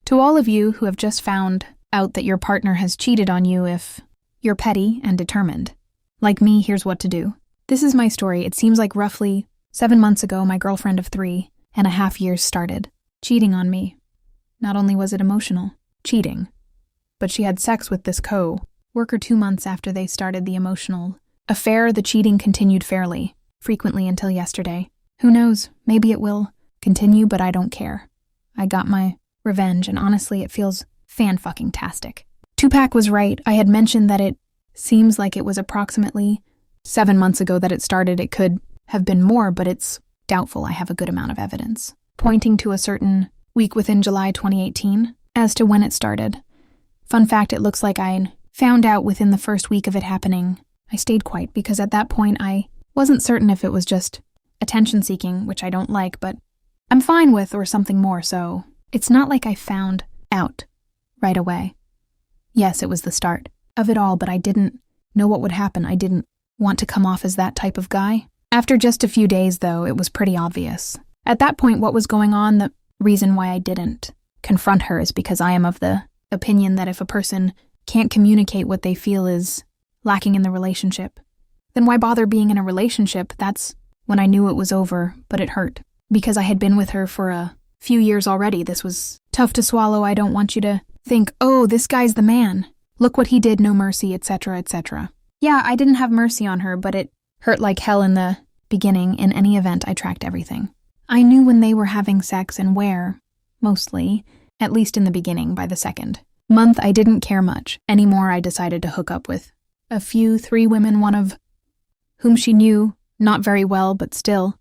To all of you who have just found out that your partner has cheated on you, if you're petty and determined, like me, here's what to do. This is my story. It seems like roughly 7 months ago, my girlfriend of 3.5 years started cheating on me. Not only was it emotional, cheating, but she had sex with this co-worker 2 months after they started the emotional affair. The cheating continued fairly frequently until yesterday. Who knows, maybe it will continue, but I don't care. I got my revenge, and honestly, it feels fan-fucking-tastic. Tupac was right. I had mentioned that it seems like it was approximately 7 months ago that it started. It could have been more, but it's doubtful. I have a good amount of evidence pointing to a certain week within July 2018 as to when it started. Fun fact, it looks like I found out within the first week of it happening. I stayed quiet because at that point I wasn't certain if it was just attention-seeking, which I don't like, but I'm fine with, or something more, so it's not like I found out right away. Yes, it was the start of it all, but I didn't know what would happen. I didn't want to come off as that type of guy. After just a few days, though, it was pretty obvious. At that point, what was going on, the reason why I didn't confront her is because I am of the opinion that if a person can't communicate what they feel is lacking in the relationship, then why bother being in a relationship? That's when I knew it was over, but it hurt. Because I had been with her for a few years already. This was tough to swallow. I don't want you to think, oh, this guy's the man. Look what he did, no mercy, etc., etc. Yeah, I didn't have mercy on her, but it hurt like hell in the beginning. In any event, I tracked everything. I knew when they were having sex and where, mostly, at least in the beginning. By the second month, I didn't care much. Anymore, I decided to hook up with a few, 3 women, one of whom she knew, not very well, but still.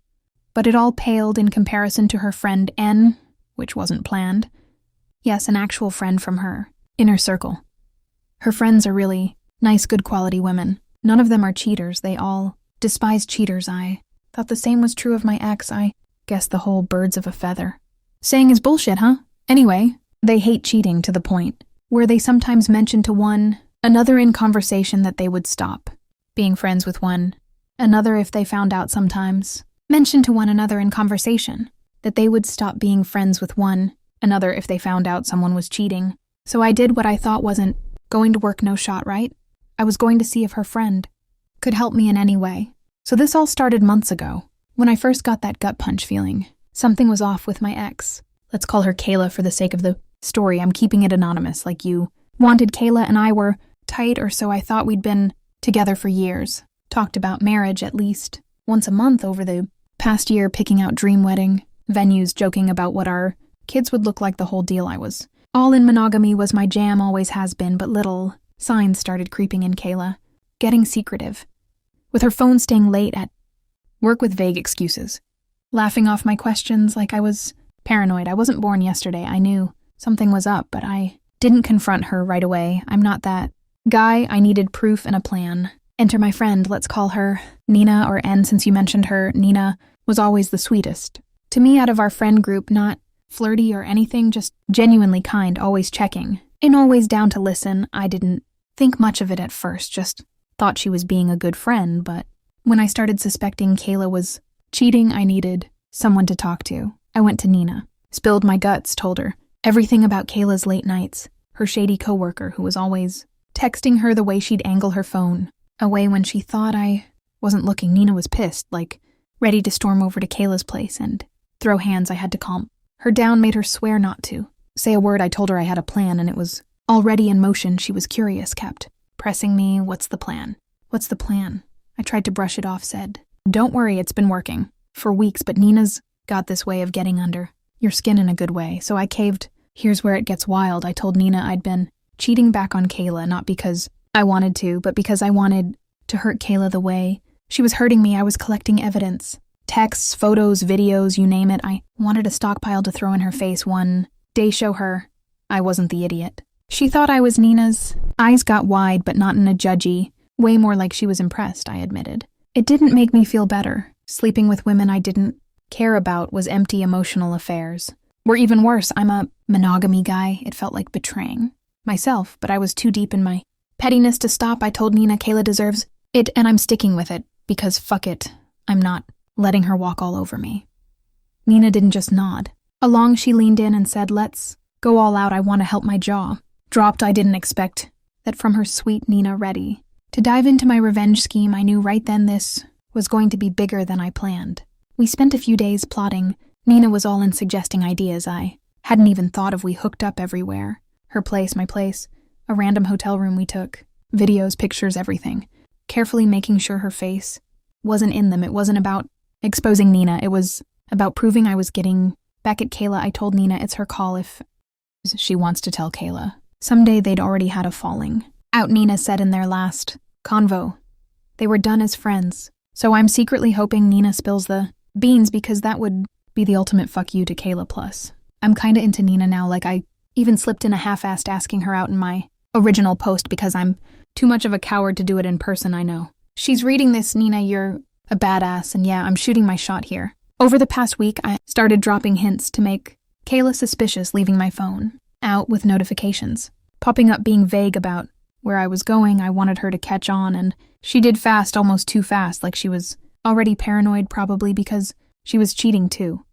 But it all paled in comparison to her friend N, which wasn't planned. Yes, an actual friend from her inner circle. Her friends are really nice, good quality women. None of them are cheaters. They all despise cheaters. I thought the same was true of my ex. I guess the whole birds of a feather saying is bullshit, huh? Anyway, they hate cheating to the point where they sometimes mention to one another in conversation that they would stop being friends with one another if they found out. Sometimes mention to one another in conversation that they would stop being friends with one another if they found out someone was cheating. So I did what I thought wasn't going to work. No shot, right? I was going to see if her friend could help me in any way. So this all started months ago, when I first got that gut punch feeling. Something was off with my ex. Let's call her Kayla for the sake of the story. I'm keeping it anonymous, like you wanted. Kayla and I were tight, or so I thought. We'd been together for years. Talked about marriage at least once a month over the past year, picking out dream wedding venues, joking about what our kids would look like, the whole deal. I was all in. Monogamy was my jam, always has been, but little signs started creeping in. Kayla getting secretive, with her phone staying late at work with vague excuses, laughing off my questions like I was paranoid. I wasn't born yesterday. I knew something was up, but I didn't confront her right away. I'm not that guy. I needed proof and a plan. Enter my friend, let's call her Nina, or N since you mentioned her. Nina was always the sweetest to me out of our friend group, not flirty or anything, just genuinely kind, always checking, and always down to listen. I didn't think much of it at first, just thought she was being a good friend, but when I started suspecting Kayla was cheating, I needed someone to talk to. I went to Nina, spilled my guts, told her everything about Kayla's late nights, her shady coworker who was always texting her, the way she'd angle her phone away when she thought I wasn't looking. Nina was pissed, like ready to storm over to Kayla's place and throw hands. I had to calm her down, made her swear not to say a word. I told her I had a plan and it was already in motion. She was curious, kept pressing me. What's the plan? What's the plan? I tried to brush it off, said, don't worry, it's been working for weeks, but Nina's got this way of getting under your skin in a good way. So I caved. Here's where it gets wild. I told Nina I'd been cheating back on Kayla, not because I wanted to, but because I wanted to hurt Kayla the way she was hurting me. I was collecting evidence, texts, photos, videos, you name it. I wanted a stockpile to throw in her face one day, show her I wasn't the idiot she thought I was. Nina's eyes got wide, but not in a judgy way, more like she was impressed, I admitted. It didn't make me feel better. Sleeping with women I didn't care about was empty emotional affairs. Or even worse, I'm a monogamy guy. It felt like betraying myself, but I was too deep in my pettiness to stop. I told Nina Kayla deserves it, and I'm sticking with it, because fuck it, I'm not letting her walk all over me. Nina didn't just nod along. She leaned in and said, let's Go all out, I want to help. My jaw dropped. I didn't expect that from her sweet Nina. Ready to dive into my revenge scheme, I knew right then this was going to be bigger than I planned. We spent a few days plotting. Nina was all in suggesting ideas I hadn't even thought of. We hooked up everywhere. Her place, my place, a random hotel room we took. Videos, pictures, everything. Carefully making sure her face wasn't in them. It wasn't about exposing Nina. It was about proving I was getting back at Kayla. I told Nina it's her call if she wants to tell Kayla. Someday they'd already had a falling out, Nina said in their last convo. They were done as friends. So I'm secretly hoping Nina spills the beans because that would be the ultimate fuck you to Kayla. Plus, I'm kinda into Nina now. Like, I even slipped in a half-assed asking her out in my original post because I'm too much of a coward to do it in person, I know. She's reading this. Nina, you're a badass, and yeah, I'm shooting my shot here. Over the past week, I started dropping hints to make Kayla suspicious, leaving my phone out with notifications, popping up, being vague about where I was going. I wanted her to catch on, and she did fast, almost too fast, like she was already paranoid, probably because she was cheating too.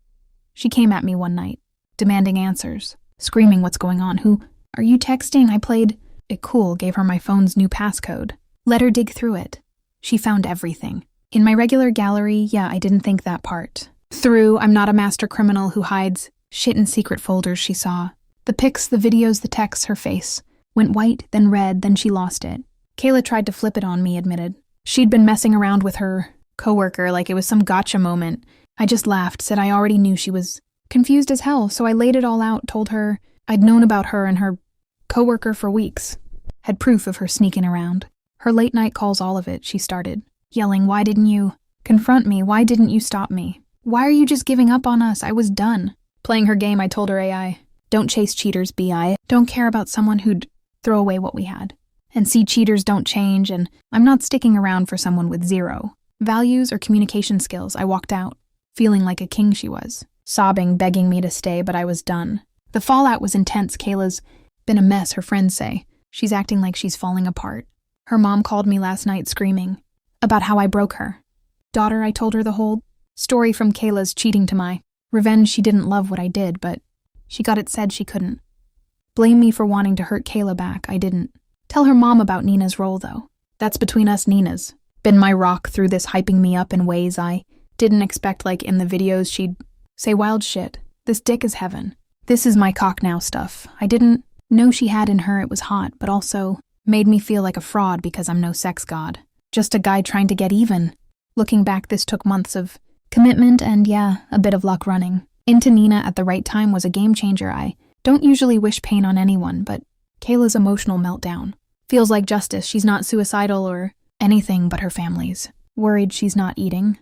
She came at me one night, demanding answers, screaming, what's going on? Who are you texting? I played it cool, gave her my phone's new passcode. Let her dig through it. She found everything. In my regular gallery, yeah, I didn't think that part through. I'm not a master criminal who hides shit in secret folders. She saw the pics, the videos, the texts. Her face went white, then red, then she lost it. Kayla tried to flip it on me, admitted she'd been messing around with her coworker like it was some gotcha moment. I just laughed, said I already knew. She was confused as hell, so I laid it all out, told her I'd known about her and her coworker for weeks, had proof of her sneaking around. Her late night calls, all of it. She started yelling, why didn't you confront me? Why didn't you stop me? Why are you just giving up on us? I was done playing her game. I told her, AI, don't chase cheaters, BI. Don't care about someone who'd throw away what we had. And see, cheaters don't change, and I'm not sticking around for someone with zero values or communication skills. I walked out, feeling like a king. She was sobbing, begging me to stay, but I was done. The fallout was intense. Kayla's been a mess, her friends say. She's acting like she's falling apart. Her mom called me last night screaming about how I broke her daughter. I told her the whole story from Kayla's cheating to my revenge. She didn't love what I did, but she got it said she couldn't blame me for wanting to hurt Kayla back. I didn't tell her mom about Nina's role, though. That's between us. Nina's been my rock through this, hyping me up in ways I didn't expect. Like in the videos, she'd say wild shit. This dick is heaven. This is my cock now stuff. I didn't know she had in her. It was hot, but also made me feel like a fraud because I'm no sex god. Just a guy trying to get even. Looking back, this took months of commitment and, yeah, a bit of luck. Running into Nina at the right time was a game changer. I don't usually wish pain on anyone, but Kayla's emotional meltdown feels like justice. She's not suicidal or anything, but her family's worried. She's not eating,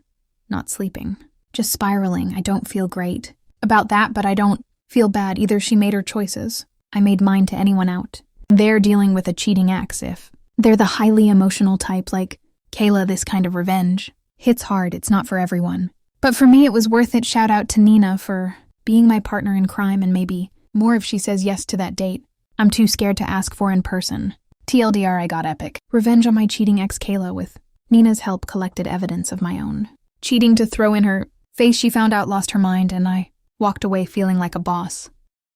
not sleeping, just spiraling. I don't feel great about that, but I don't feel bad either. She made her choices. I made mine. To anyone out there dealing with a cheating ex, if they're the highly emotional type like Kayla, this kind of revenge hits hard. It's not for everyone. But for me, it was worth it. Shout out to Nina for being my partner in crime, and maybe more if she says yes to that date I'm too scared to ask for in person. TLDR, I got epic revenge on my cheating ex. Kayla, with Nina's help, collected evidence of my own cheating to throw in her face. She found out, lost her mind, and I walked away feeling like a boss.